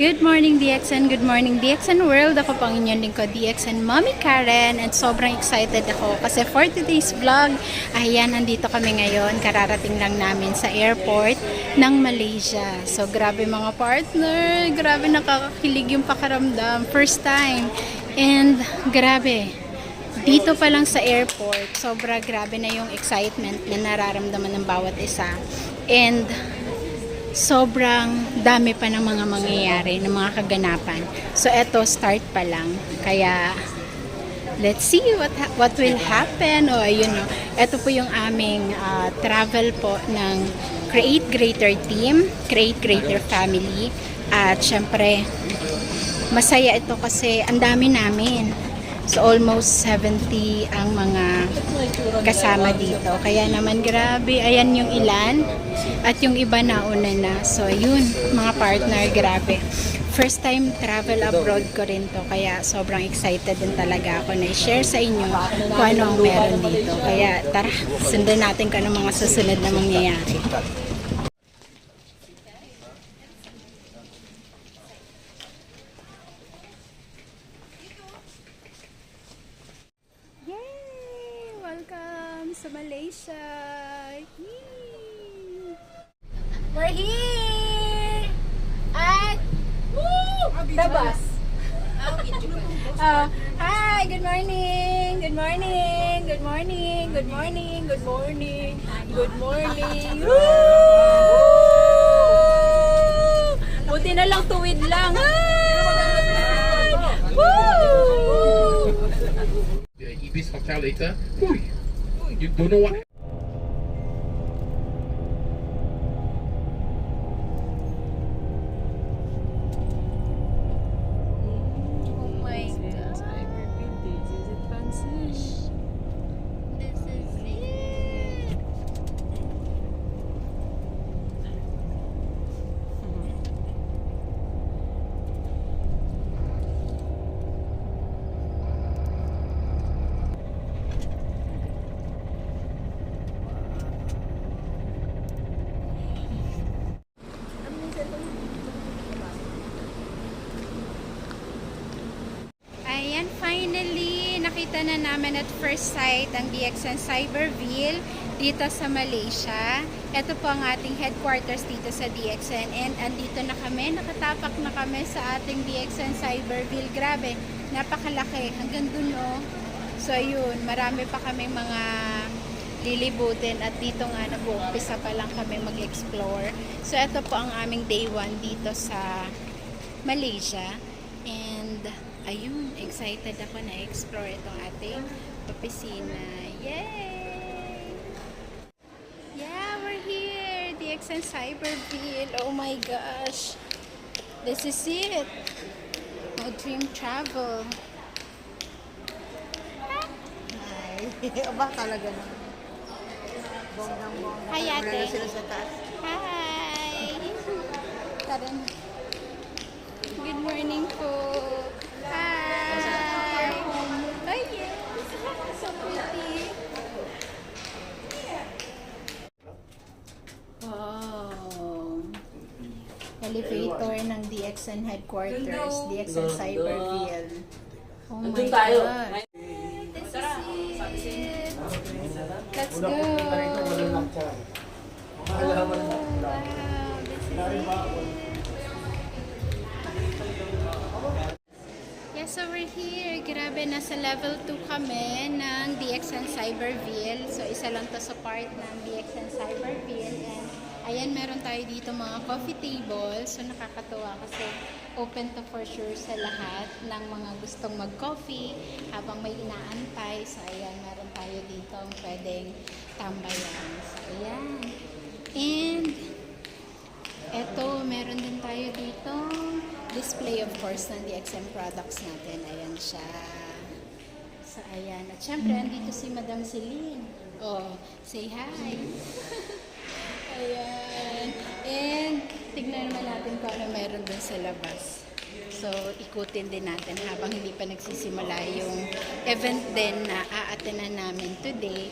Good morning DXN, good morning DXN World. Ako po ang inyong lingkod DXN Mommy Karen and sobrang excited ako kasi for today's vlog, ayan, nandito kami ngayon. Kararating lang namin sa airport ng Malaysia. So grabe mga partner, grabe nakakakilig yung pakaramdam. First time and grabe. Dito pa lang sa airport, sobra grabe na yung excitement na nararamdaman ng bawat isa. And sobrang dami pa ng mga mangyayari, ng mga kaganapan. So eto, start pa lang. Kaya let's see what will happen. O ayun no. Ito po yung aming travel po ng Create Greater Team, Create Greater Family. At syempre, masaya ito kasi ang dami namin. So almost 70 ang mga kasama dito. Kaya naman grabe, ayan yung ilan at yung iba nauna na. So yun, mga partner, grabe. First time travel abroad ko rin to. Kaya sobrang excited din talaga ako na i-share sa inyo kung ano ang meron dito. Kaya tara, sundan natin kung ano mga susunod na mangyayari. Welcome sa Malaysia! Yee! We're here! At the bus! Hi! Good morning! Good morning! Good morning! Good morning! Good morning! Good morning! Woo! Buti na lang tuwid lang! Hi! Woo! Ibis Hotel later. You don't know what. Oh my God. This is it. Ayan, finally, nakita na namin at first sight ang DXN Cyberville dito sa Malaysia. Ito po ang ating headquarters dito sa DXN and andito na kami, nakatapak na kami sa ating DXN Cyberville. Grabe, napakalaki, hanggang dun oh. So ayun, marami pa kaming mga lilibutin at dito nga nag-uumpisa pa lang kami mag-explore. So ito po ang aming day 1 dito sa Malaysia and ayun, excited ako na explore itong ating opisina. Yay! Yeah, we're here! DXN Cyberville. Oh my gosh! This is it! Oh, dream travel. Aba talaga naman. Bonggang-bonggang. Hi, ate. Meron sila sa taas. Hi! Tara na. Good morning po. Hi! Oh yes! So pretty. Wow! Elevator ng DXN headquarters, DXN Cyberville. Oh my God! This is it! Let's go! Oh, wow! This is it! Yeah, so we're here. Grabe, nasa level 2 kami ng DXN Cyberville. So, isa lang to sa part ng DXN Cyberville. And, ayan, meron tayo dito mga coffee table. So, nakakatuwa kasi open to for sure sa lahat ng mga gustong mag-coffee habang may inaantay. So, ayan, meron tayo dito ang pwedeng tambayan. So, ayan. And, eto, meron din tayo dito display of course ng DXN products natin. Ayan siya. So, ayan. At syempre, andito si Madam Celine. Oh, say hi. Ayan. And, tignan naman natin kung ano meron dun sa labas. So, ikutin din natin habang hindi pa nagsisimula yung event din na a-attenan namin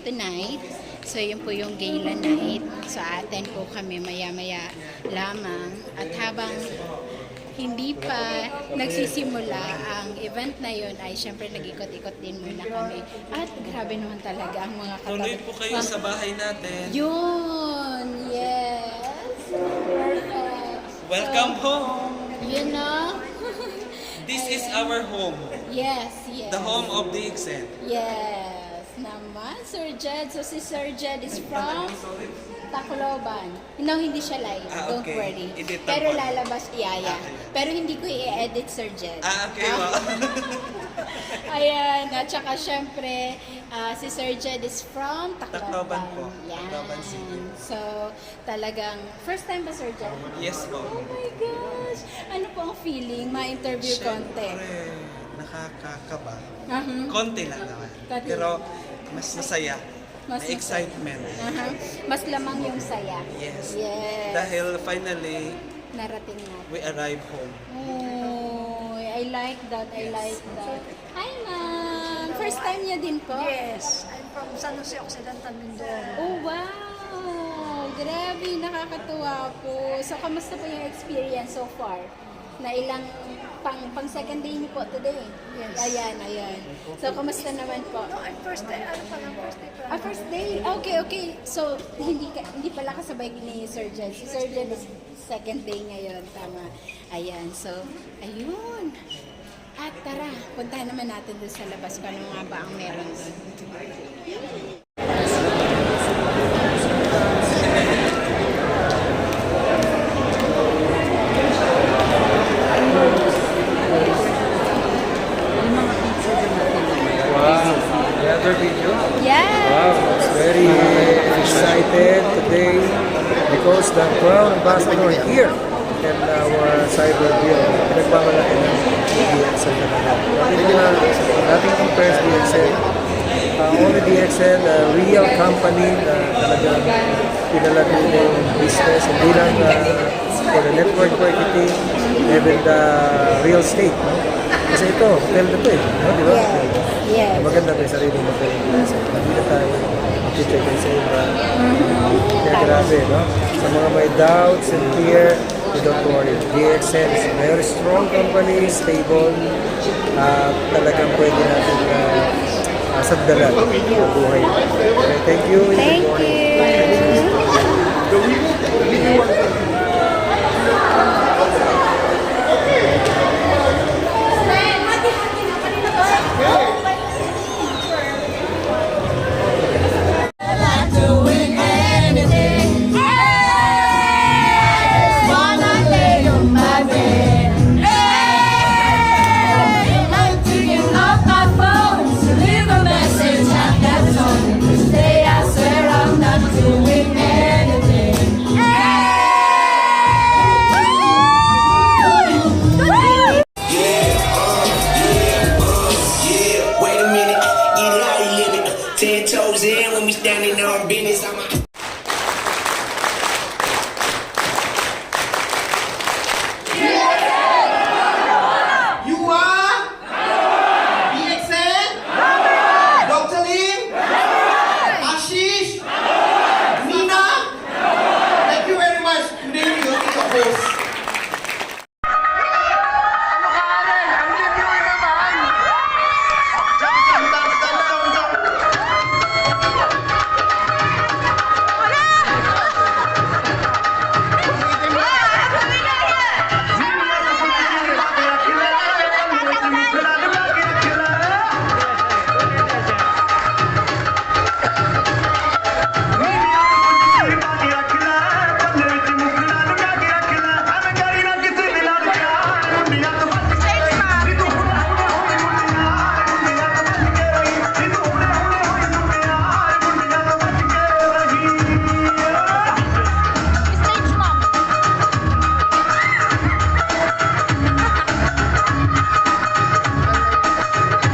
tonight. So, yun po yung gala night. So, atin po kami maya-maya lamang. At habang hindi pa nagsisimula ang event na yun, ay syempre nag-ikot-ikot din muna kami. At grabe naman talaga ang mga Tuloy po kayo sa bahay natin. Yun! Yes! Perfect! Welcome So, home. you know? This is our home. Yes, yes. The home of the DXN. Yes, naman, Sir Jed. So si Sir Jed is from Tacloban. No, hindi siya live. Ah, Don't okay. worry. Edit lang Pero po. lalabas iyaya. Okay. Pero hindi ko i-edit, Sir Jed. Okay, wow. Ayan, at saka syempre, si Sir Jed is from Tacloban. Tacloban po. Yan. Tacloban City. So, talagang, first time ba, Sir Jed? Yes po. Oh my gosh! Ano po ang feeling? Ma-interview konti. Siyempre, nakakakaba. Uh-huh. Konti lang naman. Konti Pero lang. mas masaya. Mas May excitement. Uh-huh. Mas lamang yung saya. Yes. Yes. Dahil finally, Narating natin. we arrive home. Oh, I like that. I like that. Hi, ma'am. First time niya din po? Yes, I'm from San Jose Occidental, Mindoro. Oh, wow. Grabe, nakakatuwa po. So, kamusta po yung experience so far? Na ilang pang second day niyo po today? Yes. Ayan. So, kamusta naman po? No, I'm first day, first day pa lang. First day? Okay. So, hindi pala kasabay ni Sir Jed. Si Sir Jed is second day ngayon. Tama. Ayan. So, ayun. At tara, puntahan naman natin doon sa labas kung ano nga ba ang meron doon. Another video? Yes! Wow, it's very excited today because the Crown Ambassador here in our cyber bureau. Nagmamalaki ng DXL talaga. Nothing compares DXL. Only DXL, a real company na talagang pinalagay na yung business. Hindi lang for the network marketing, even the real estate. No? Kasi ito, hotel na ito eh. No? Di ba? Yes. Maganda may sarili mo kayo. Hindi na tayo check sa iba. Kaya grabe, no? Sa mga may doubts and fear, you don't worry. DXN is a very strong company, stable. Talagang pwede natin sagdalan ang buhay. Okay, thank you. Thank you! Wait a minute, get it how you live it. 10 toes in when we standing on business. I'm a You are? DXN? Dr. Lim? Ashish? Nina? Thank you very much. Today we will take a host.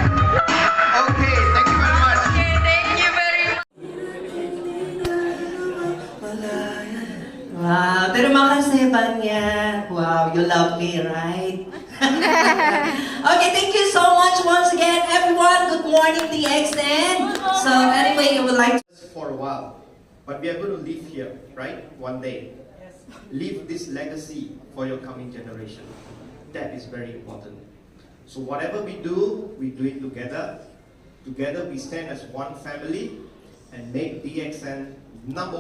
Okay, thank you very much. Wow, terima kasih banyak. Wow, you love me, right? Okay, thank you so much once again, everyone. Good morning, DXN. So anyway, I would like to For a while. but we are going to live here, right? One day. Leave this legacy for your coming generation. That is very important. So whatever we do it together. Together we stand as one family and make DXN #1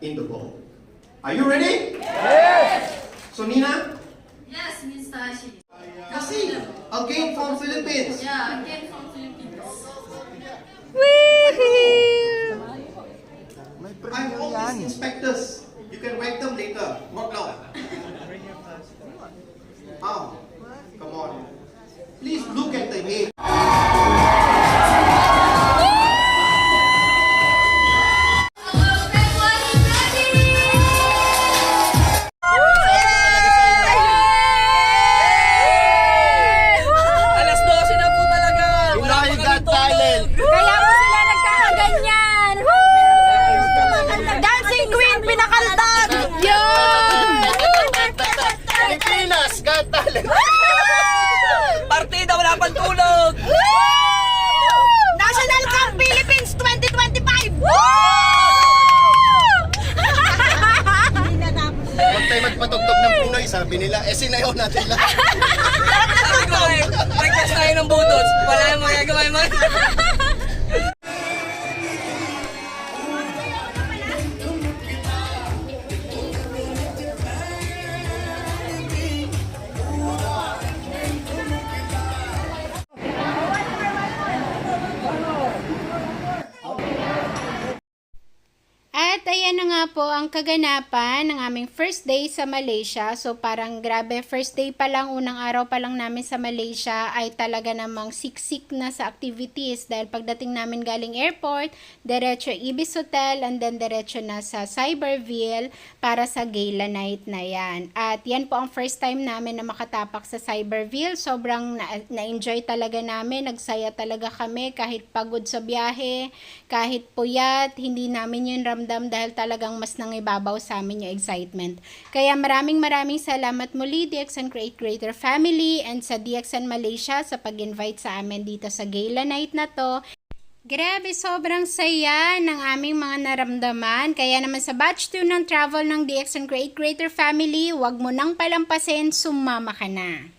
in the world. Are you ready? Yes! So Nina? Yes, Mr. Ashish. Kasi, again from Philippines. Yeah, again from Philippines. I have all these inspectors. You can whack them later. Not now. Oh, come on. Please look at the age. Alas 12 na po talaga! Wala pa kami tulog! Kaya mo sila nagkakaganyan. Dancing Queen, pinakaldag! Yun! Pilipinas, Got Talent. Partida, wala pang tulog! National Cup Philippines 2025! Huwag tayo magpatugtog ng Pinoy, sabi nila. Sinayaw natin lang. Sabi ko breakfast tayo ng butos. Wala yung magagawa yung mga... At ayan na nga po ang kaganapan ng aming first day sa Malaysia. So parang grabe, first day pa lang, unang araw pa lang namin sa Malaysia ay talaga namang siksik na sa activities. Dahil pagdating namin galing airport, diretso Ibis Hotel and then diretso na sa Cyberville para sa gala night na yan. At yan po ang first time namin na makatapak sa Cyberville. Sobrang na-enjoy talaga namin, nagsaya talaga kami kahit pagod sa biyahe, kahit puyat, hindi namin yun ramdam dahil talagang mas nangibabaw sa amin yung excitement. Kaya maraming salamat muli DXN Create Creator Family and sa DXN Malaysia sa pag-invite sa amin dito sa gala night na to. Grabe, sobrang saya ng aming mga naramdaman. Kaya naman sa batch 2 ng travel ng DXN Create Creator Family, wag mo nang palampasin, sumama ka na.